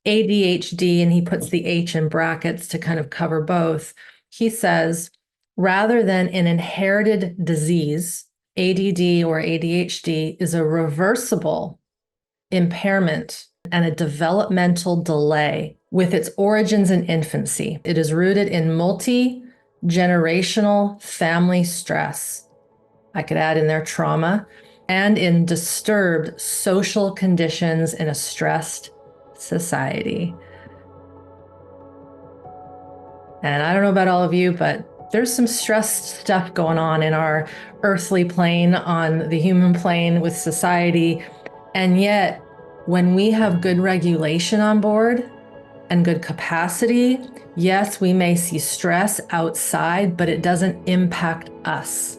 ADHD, and he puts the H in brackets to kind of cover both. He says, rather than an inherited disease, ADD or ADHD is a reversible impairment and a developmental delay with its origins in infancy. It is rooted in multi-generational family stress. I could add in there trauma, and in disturbed social conditions in a stressed society. And I don't know about all of you, but there's some stressed stuff going on in our earthly plane, on the human plane with society. And yet, when we have good regulation on board and good capacity, yes, we may see stress outside, but it doesn't impact us.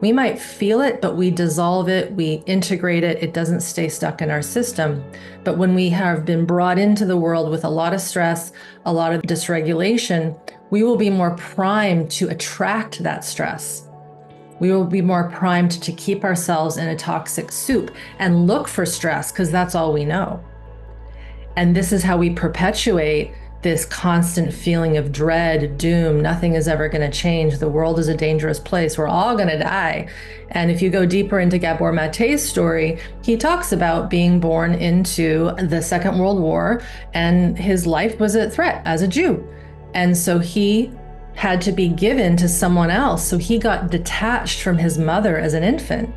We might feel it, but we dissolve it, we integrate it, it doesn't stay stuck in our system. But when we have been brought into the world with a lot of stress, a lot of dysregulation, we will be more primed to attract that stress. We will be more primed to keep ourselves in a toxic soup and look for stress because that's all we know. And this is how we perpetuate this constant feeling of dread, doom, nothing is ever going to change. The world is a dangerous place. We're all going to die. And if you go deeper into Gabor Maté's story, he talks about being born into the Second World War, and his life was a threat as a Jew. And so he had to be given to someone else. So he got detached from his mother as an infant.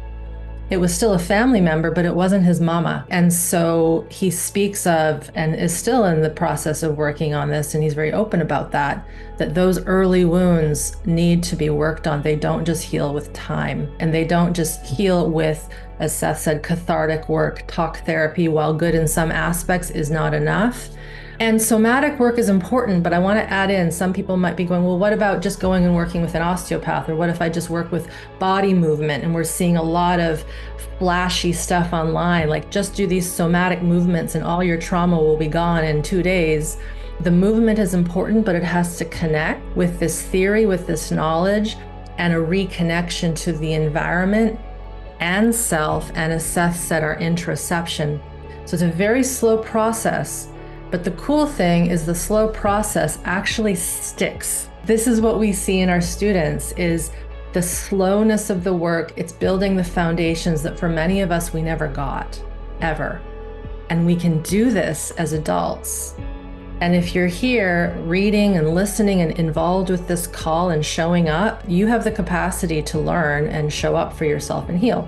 It was still a family member, but it wasn't his mama. And so he speaks of, and is still in the process of working on this, and he's very open about that those early wounds need to be worked on. They don't just heal with time, and they don't just heal with, as Seth said, cathartic work. Talk therapy, while good in some aspects, is not enough. And somatic work is important, but I want to add in, some people might be going, well, what about just going and working with an osteopath? Or what if I just work with body movement? And we're seeing a lot of flashy stuff online, like just do these somatic movements and all your trauma will be gone in 2 days. The movement is important, but it has to connect with this theory, with this knowledge, and a reconnection to the environment and self, and as Seth said, our introception. So it's a very slow process. But the cool thing is the slow process actually sticks. This is what we see in our students, is the slowness of the work. It's building the foundations that for many of us, we never got, ever. And we can do this as adults. And if you're here reading and listening and involved with this call and showing up, you have the capacity to learn and show up for yourself and heal.